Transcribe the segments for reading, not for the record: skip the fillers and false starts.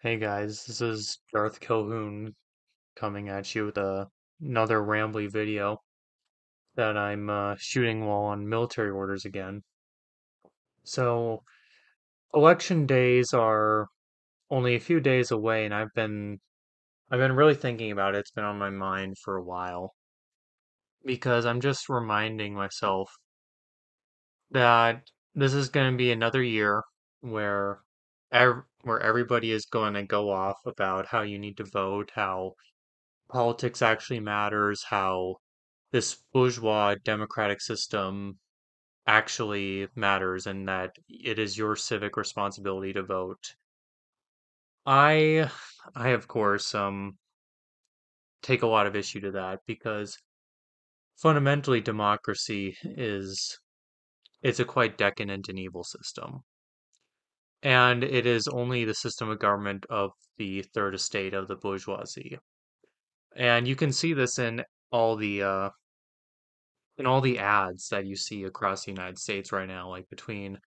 Hey guys, this is Darth Calhoun coming at you with another rambly video that I'm shooting while on military orders again. So, election days are only a few days away, and I've been really thinking about it. It's been on my mind for a while because I'm just reminding myself that this is going to be another year where where everybody is going to go off about how you need to vote, how politics actually matters, how this bourgeois democratic system actually matters, and that it is your civic responsibility to vote. I I of course take a lot of issue to that because fundamentally democracy is it's a quite decadent and evil system. And it is only the system of government of the third estate of the bourgeoisie. And you can see this all the uh, in all the ads that you see across the United States right now, like between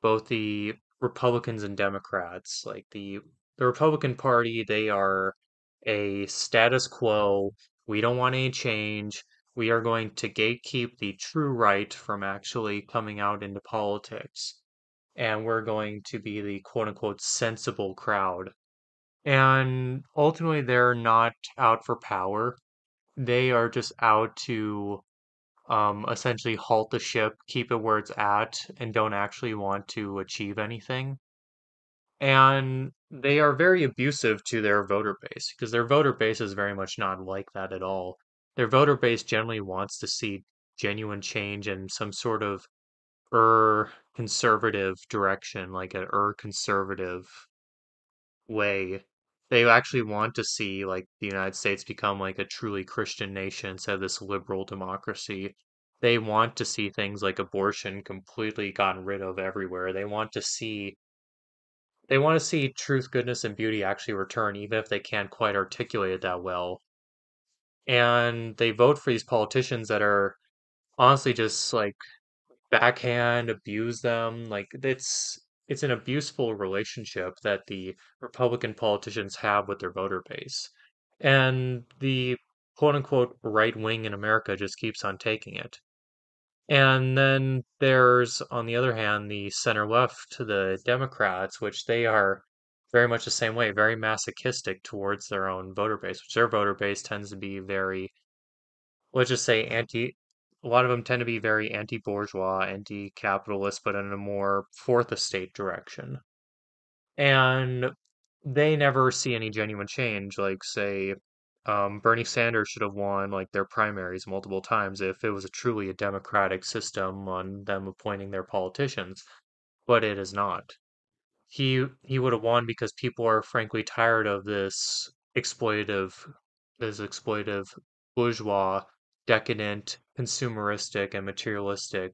both the Republicans and Democrats, like the Republican Party, they are a status quo. We don't want any change. We are going to gatekeep the true right from actually coming out into politics. And we're going to be the quote unquote sensible crowd. And ultimately, they're not out for power. They are just out to essentially halt the ship, keep it where it's at, and don't actually want to achieve anything. And they are very abusive to their voter base because their voter base is very much not like that at all. Their voter base generally wants to see genuine change in some sort of conservative direction, like an conservative way. They actually want to see like the United States become like a truly Christian nation instead of this liberal democracy. They want to see things like abortion completely gotten rid of everywhere. They want to see truth, goodness, and beauty actually return, even if they can't quite articulate it that well. And they vote for these politicians that are honestly just like backhand, abuse them. Like it's an abuseful relationship that the Republican politicians have with their voter base. And the quote unquote right wing in America just keeps on taking it. And then there's, on the other hand, the center left, the Democrats, which they are very much the same way, very masochistic towards their own voter base, which their voter base tends to be very, let's just say a lot of them tend to be very anti-bourgeois, anti-capitalist, but in a more fourth estate direction. And they never see any genuine change. Like, say, Bernie Sanders should have won like their primaries multiple times if it was truly a democratic system on them appointing their politicians, but it is not. He would have won because people are frankly tired of this exploitative bourgeois, decadent, consumeristic, and materialistic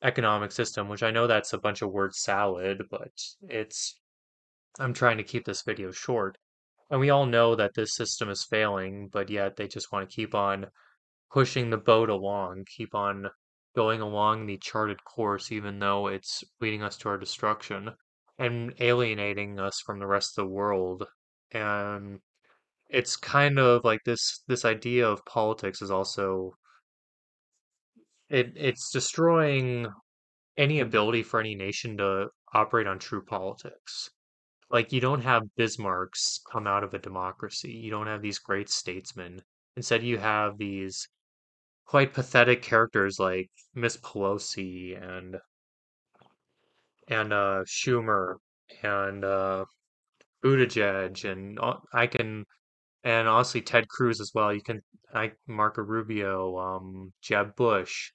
economic system, which I know that's a bunch of word salad, but it's I'm trying to keep this video short. And we all know that this system is failing, but yet they just want to keep on pushing the boat along, keep on going along the charted course, even though it's leading us to our destruction and alienating us from the rest of the world. And it's kind of like this idea of politics is also it's destroying any ability for any nation to operate on true politics. Like, you don't have Bismarcks come out of a democracy. You don't have these great statesmen. Instead, you have these quite pathetic characters like Miss Pelosi and Schumer and Buttigieg and I can and honestly Ted Cruz as well. You can I Marco Rubio, Jeb Bush,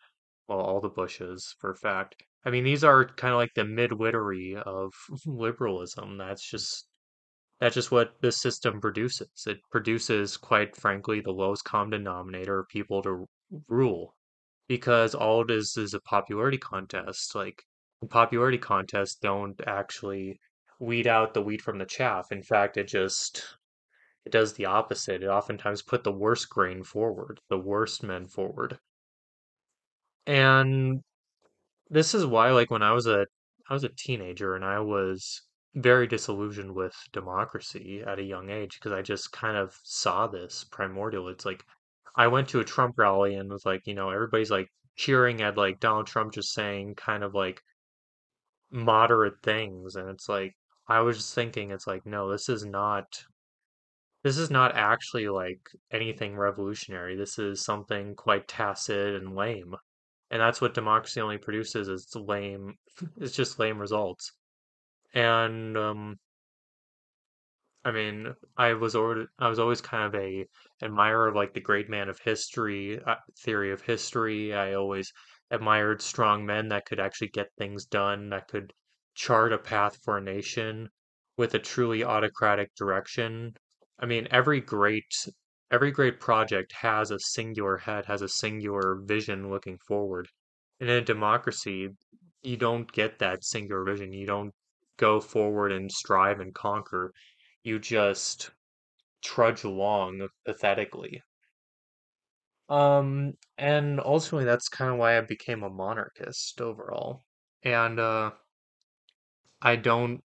well, all the Bushes for a fact. I mean, these are kind of like the mid-wittery of liberalism. That's just what this system produces. It produces, quite frankly, the lowest common denominator of people to rule because all it is a popularity contest. Like, the popularity contests don't actually weed out the wheat from the chaff. In fact, it does the opposite. It oftentimes put the worst grain forward, the worst men forward. And this is why, like, when I was a teenager and I was very disillusioned with democracy at a young age because I just kind of saw this primordial. It's like I went to a Trump rally and was like, everybody's like cheering at like Donald Trump just saying kind of like moderate things, and it's like I was just thinking it's like no, this is not actually like anything revolutionary. This is something quite tacit and lame. And that's what democracy only produces is lame, it's just lame results. And I mean, I was always kind of a admirer of like the great man of history, theory of history. I always admired strong men that could actually get things done, that could chart a path for a nation with a truly autocratic direction. I mean, every great project has a singular head, has a singular vision looking forward. And in a democracy, you don't get that singular vision. You don't go forward and strive and conquer. You just trudge along pathetically. And ultimately that's kind of why I became a monarchist overall. And I don't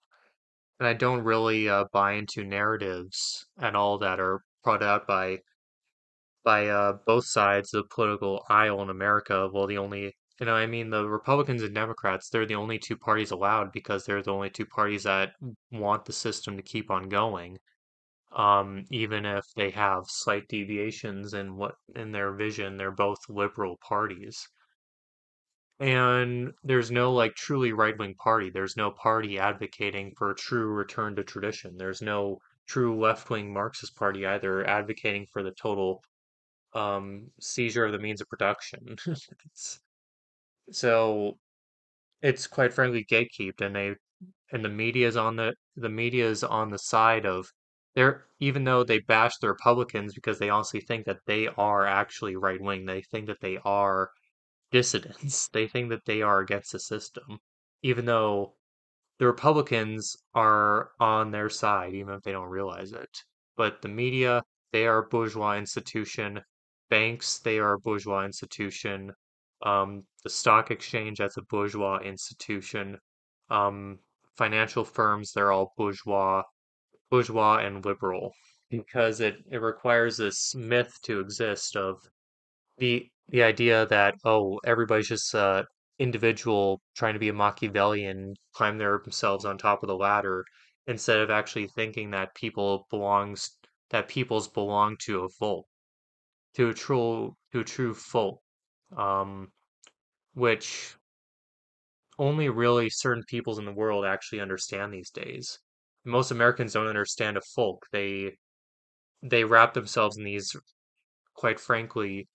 and I don't really buy into narratives at all that are brought out by both sides of the political aisle in America. Well, I mean, the Republicans and Democrats, they're the only two parties allowed because they're the only two parties that want the system to keep on going. Even if they have slight deviations in their vision, they're both liberal parties. And there's no like truly right-wing party. There's no party advocating for a true return to tradition. There's no true left-wing Marxist party either advocating for the total seizure of the means of production. It's, so it's quite frankly gatekept, and the media is on the side of they're even though they bash the Republicans because they honestly think that they are actually right wing, they think that they are dissidents, they think that they are against the system, even though the Republicans are on their side, even if they don't realize it. But the media, they are a bourgeois institution. Banks, they are a bourgeois institution. The stock exchange, that's a bourgeois institution. Um, Financial firms, they're all bourgeois and liberal because it requires this myth to exist of the idea that everybody's just individual trying to be a Machiavellian, climb themselves on top of the ladder instead of actually thinking that peoples belong to a folk, to a true folk, um, which only really certain peoples in the world actually understand these days. Most Americans don't understand a folk. They wrap themselves in these quite frankly,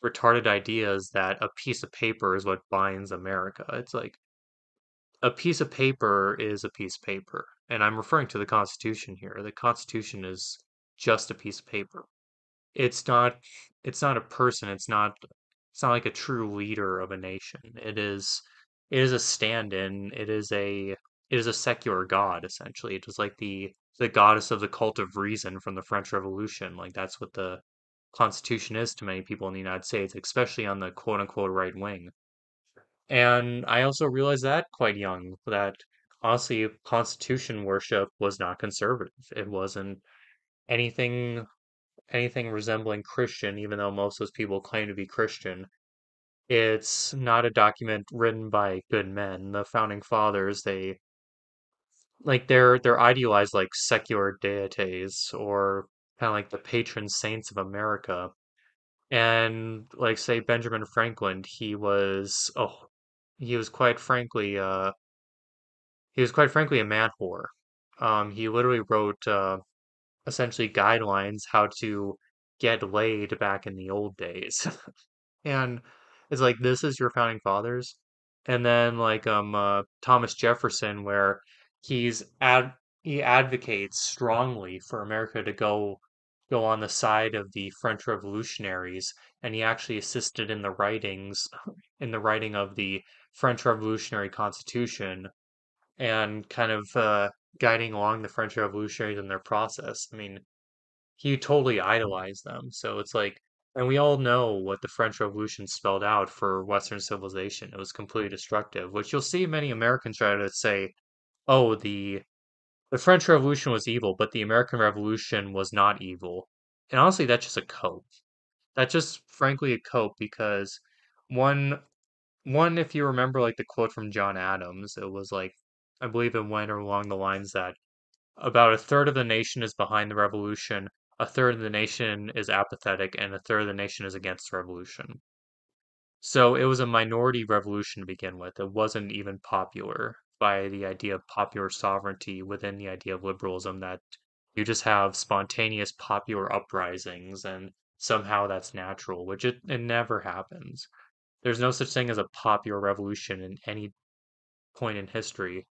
retarded ideas that a piece of paper is what binds America. It's like a piece of paper is a piece of paper. And I'm referring to the Constitution here. The Constitution is just a piece of paper. It's not it's not a person, it's not like a true leader of a nation. It is a stand-in. It is a secular god, essentially. It is like the goddess of the cult of reason from the French Revolution. Like that's what the Constitution is to many people in the United States, especially on the quote unquote right wing. And I also realized that quite young, that honestly, Constitution worship was not conservative. It wasn't anything resembling Christian, even though most of those people claim to be Christian. It's not a document written by good men. The founding fathers, they're idealized like secular deities or kind of like the patron saints of America. And like say Benjamin Franklin, he was quite frankly a man whore. He literally wrote essentially guidelines how to get laid back in the old days. And it's like this is your founding fathers. And then like Thomas Jefferson where he's ad he advocates strongly for America to go on the side of the French revolutionaries, and he actually assisted in the writing of the French Revolutionary Constitution and kind of guiding along the French revolutionaries in their process. I mean, he totally idolized them. So it's like, and we all know what the French Revolution spelled out for Western civilization. It was completely destructive, which you'll see many Americans try to say, oh, The French Revolution was evil, but the American Revolution was not evil. And honestly, that's just a cope. That's just frankly a cope because one if you remember like the quote from John Adams, it was like I believe it went along the lines that about a third of the nation is behind the revolution, a third of the nation is apathetic, and a third of the nation is against the revolution. So it was a minority revolution to begin with. It wasn't even popular by the idea of popular sovereignty within the idea of liberalism that you just have spontaneous popular uprisings and somehow that's natural, which it never happens. There's no such thing as a popular revolution in any point in history.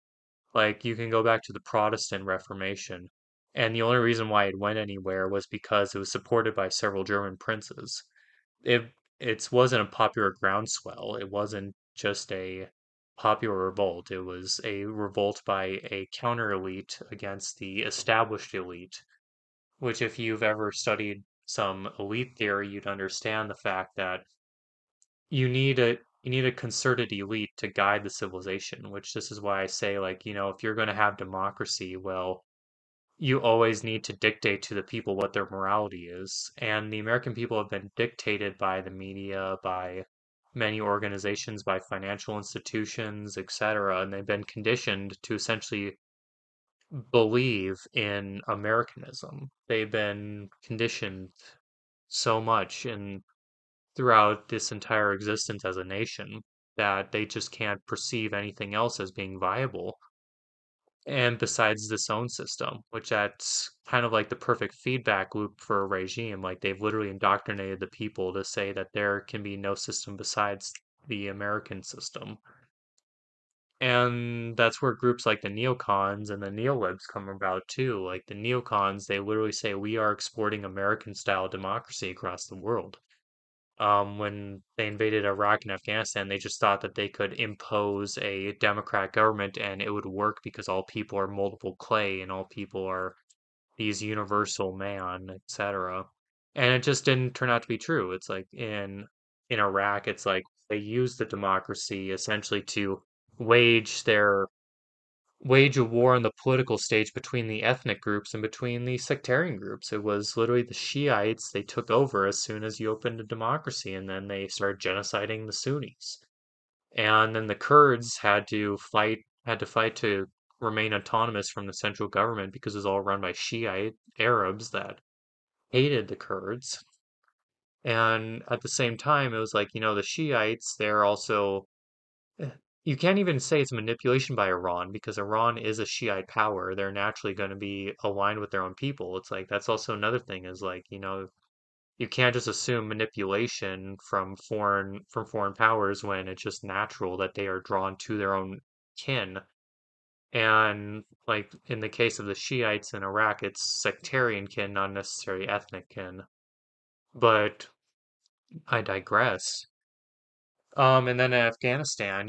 Like you can go back to the Protestant Reformation, and the only reason why it went anywhere was because it was supported by several German princes. It wasn't a popular groundswell. It wasn't just a popular revolt. It was a revolt by a counter elite against the established elite, which if you've ever studied some elite theory, you'd understand the fact that you need a concerted elite to guide the civilization, which this is why I say like, if you're going to have democracy, well, you always need to dictate to the people what their morality is. And the American people have been dictated by the media, by many organizations, by financial institutions, etc. And they've been conditioned to essentially believe in Americanism. They've been conditioned so much in throughout this entire existence as a nation that they just can't perceive anything else as being viable. And besides this own system, which that's kind of like the perfect feedback loop for a regime. Like they've literally indoctrinated the people to say that there can be no system besides the American system. And that's where groups like the neocons and the neolibs come about too. Like the neocons, they literally say we are exporting American style democracy across the world. When they invaded Iraq and Afghanistan, they just thought that they could impose a democratic government and it would work because all people are multiple clay and all people are these universal man, etc. And it just didn't turn out to be true. It's like in Iraq, it's like they used the democracy essentially to wage their wage a war on the political stage between the ethnic groups and between the sectarian groups. It was literally the Shiites, they took over as soon as you opened a democracy, and then they started genociding the Sunnis. And then the Kurds had to fight to remain autonomous from the central government because it was all run by Shiite Arabs that hated the Kurds. And at the same time, it was like, the Shiites, they're also Eh, you can't even say it's manipulation by Iran because Iran is a Shiite power. They're naturally going to be aligned with their own people. It's like that's also another thing is like, you can't just assume manipulation from foreign powers when it's just natural that they are drawn to their own kin. And like in the case of the Shiites in Iraq, it's sectarian kin, not necessarily ethnic kin. But I digress. And then in Afghanistan,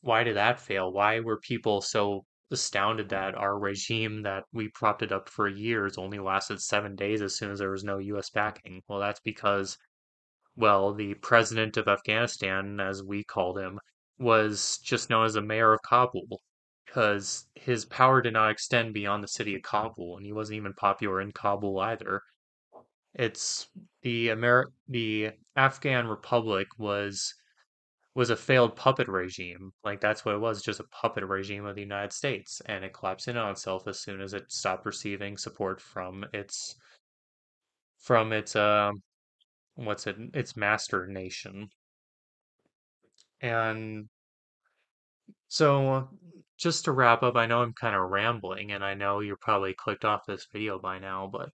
why did that fail? Why were people so astounded that our regime that we propped it up for years only lasted 7 days as soon as there was no US backing? Well, that's because, well, the president of Afghanistan, as we called him, was just known as the mayor of Kabul because his power did not extend beyond the city of Kabul, and he wasn't even popular in Kabul either. It's the Afghan Republic was a failed puppet regime. Like that's what it was, just a puppet regime of the United States, and it collapsed in on itself as soon as it stopped receiving support from its its master nation. And so just to wrap up, I know I'm kind of rambling and I know you're probably clicked off this video by now, but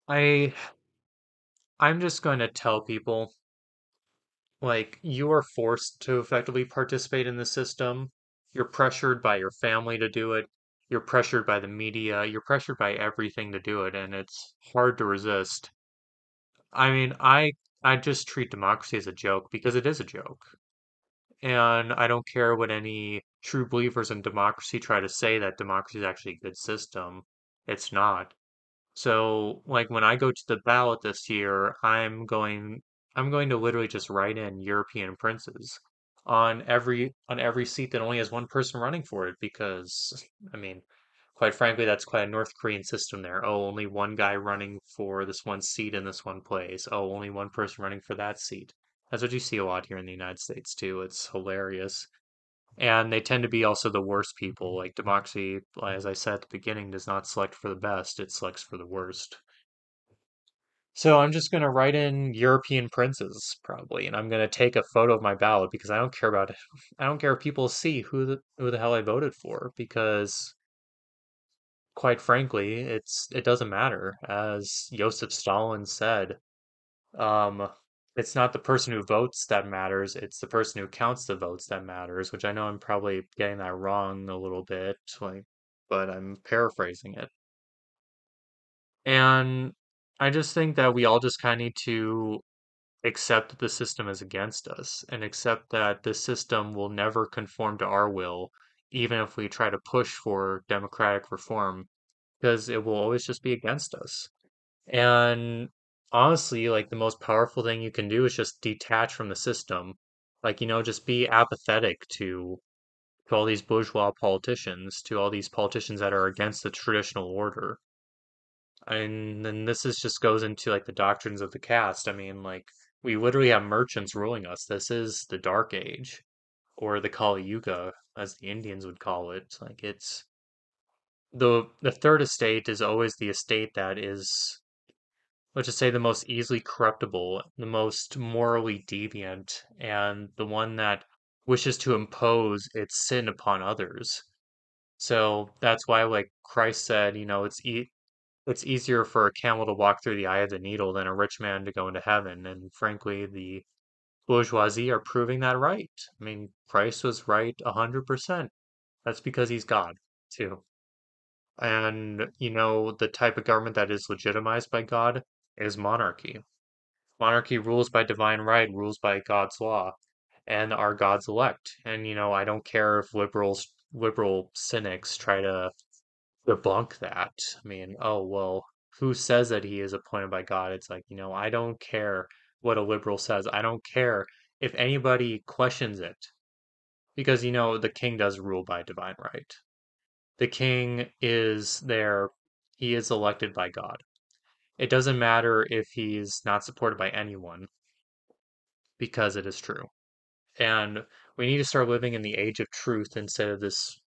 I I'm just going to tell people like, you are forced to effectively participate in the system. You're pressured by your family to do it. You're pressured by the media. You're pressured by everything to do it, and it's hard to resist. I mean, I just treat democracy as a joke because it is a joke. And I don't care what any true believers in democracy try to say that democracy is actually a good system. It's not. So, like when I go to the ballot this year, I'm going to literally just write in European princes. on every seat that only has one person running for it because I mean, quite frankly, that's quite a North Korean system there. Oh, only one guy running for this one seat in this one place. Oh, only one person running for that seat. That's what you see a lot here in the United States too. It's hilarious. And they tend to be also the worst people. Like democracy, as I said at the beginning, does not select for the best, it selects for the worst. So I'm just gonna write in European princes probably, and I'm gonna take a photo of my ballot because I don't care about it. I don't care if people see who the hell I voted for because quite frankly, it doesn't matter. As Joseph Stalin said, um, it's not the person who votes that matters, it's the person who counts the votes that matters, which I know I'm probably getting that wrong a little bit, like, but I'm paraphrasing it. And I just think that we all just kind of need to accept that the system is against us and accept that the system will never conform to our will, even if we try to push for democratic reform, because it will always just be against us. And honestly, like the most powerful thing you can do is just detach from the system. Like, just be apathetic to all these bourgeois politicians, to all these politicians that are against the traditional order. And then this is just goes into like the doctrines of the caste. I mean, like we literally have merchants ruling us. This is the Dark Age, or the Kali Yuga, as the Indians would call it. Like it's the third estate is always the estate that is, let's just say, the most easily corruptible, the most morally deviant, and the one that wishes to impose its sin upon others. So that's why, like Christ said, it's easier for a camel to walk through the eye of the needle than a rich man to go into heaven. And frankly, the bourgeoisie are proving that right. I mean, Christ was right 100%. That's because he's God, too. And, the type of government that is legitimized by God is monarchy. Monarchy rules by divine right, rules by God's law, and are God's elect. And, I don't care if liberal cynics try to debunk that. I mean, oh, well, who says that he is appointed by God? It's like, I don't care what a liberal says. I don't care if anybody questions it because, the king does rule by divine right. The king is there, he is elected by God. It doesn't matter if he's not supported by anyone because it is true. And we need to start living in the age of truth instead of this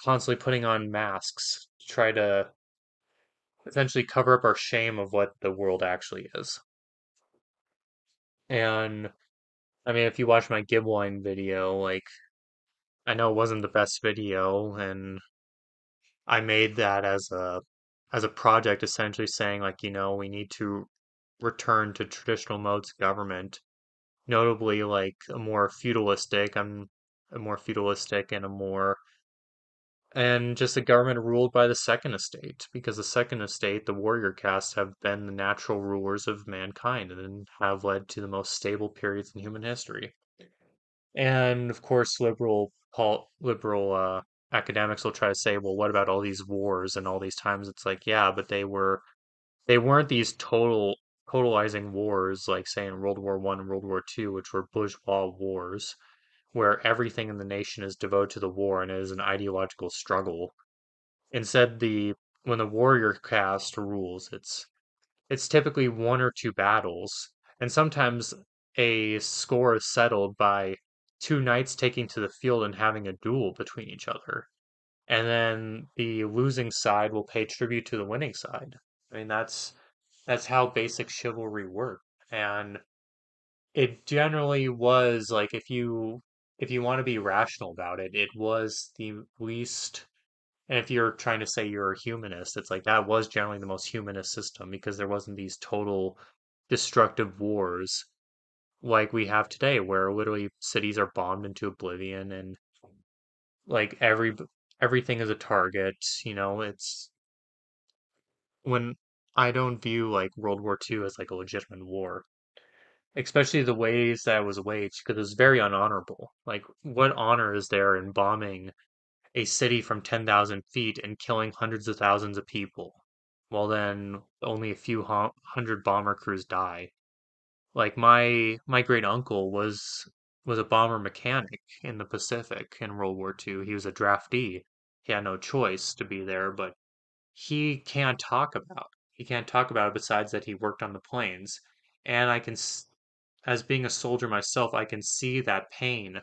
constantly putting on masks to try to essentially cover up our shame of what the world actually is. And I mean, if you watch my Gibline video, like, I know it wasn't the best video, and I made that as a project essentially saying like, we need to return to traditional modes of government, notably like a more feudalistic and a more and just a government ruled by the second estate, because the second estate, the warrior castes, have been the natural rulers of mankind and have led to the most stable periods in human history. And of course, liberal academics will try to say, well, what about all these wars and all these times? It's like, yeah, but they weren't these totalizing wars like say in World War One and World War Two, which were bourgeois wars, where everything in the nation is devoted to the war and it is an ideological struggle. Instead, the when the warrior caste rules, it's typically one or two battles, and sometimes a score is settled by two knights taking to the field and having a duel between each other. And then the losing side will pay tribute to the winning side. I mean, that's how basic chivalry worked. And it generally was like if you want to be rational about it, it was the least, and if you're trying to say you're a humanist, it's like that was generally the most humanist system because there wasn't these total destructive wars like we have today, where literally cities are bombed into oblivion and like everything is a target. It's when I don't view like World War II as like a legitimate war, especially the ways that it was waged, because it was very unhonorable. Like, what honor is there in bombing a city from 10,000 feet and killing hundreds of thousands of people, while then only a few hundred bomber crews die? Like my great uncle was a bomber mechanic in the Pacific in World War II. He was a draftee. He had no choice to be there, but he can't talk about it besides that he worked on the planes. And as being a soldier myself, I can see that pain.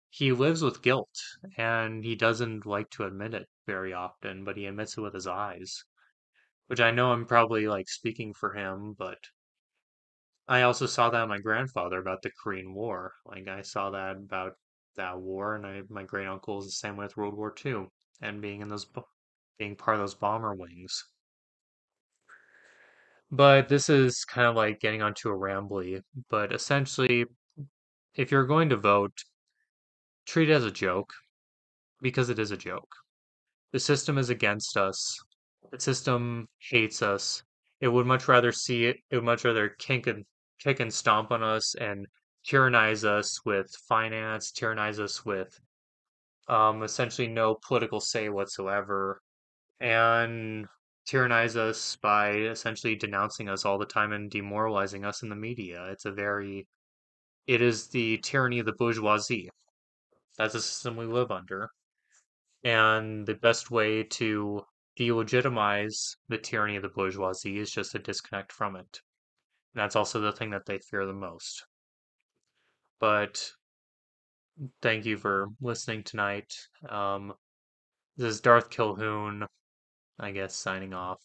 He lives with guilt, and he doesn't like to admit it very often, but he admits it with his eyes, which I know I'm probably like speaking for him, but I also saw that in my grandfather about the Korean War. Like I saw that about that war, and my great uncle is the same with World War II and being part of those bomber wings. But this is kind of like getting onto a rambly. But essentially, if you're going to vote, treat it as a joke because it is a joke. The system is against us. The system hates us. It would much rather kick and stomp on us and tyrannize us with finance, tyrannize us with essentially no political say whatsoever, and tyrannize us by essentially denouncing us all the time and demoralizing us in the media. It is the tyranny of the bourgeoisie. That's the system we live under. And the best way to delegitimize the tyranny of the bourgeoisie is just to disconnect from it. And that's also the thing that they fear the most. But thank you for listening tonight. This is Darth Kilhoun, I guess, signing off.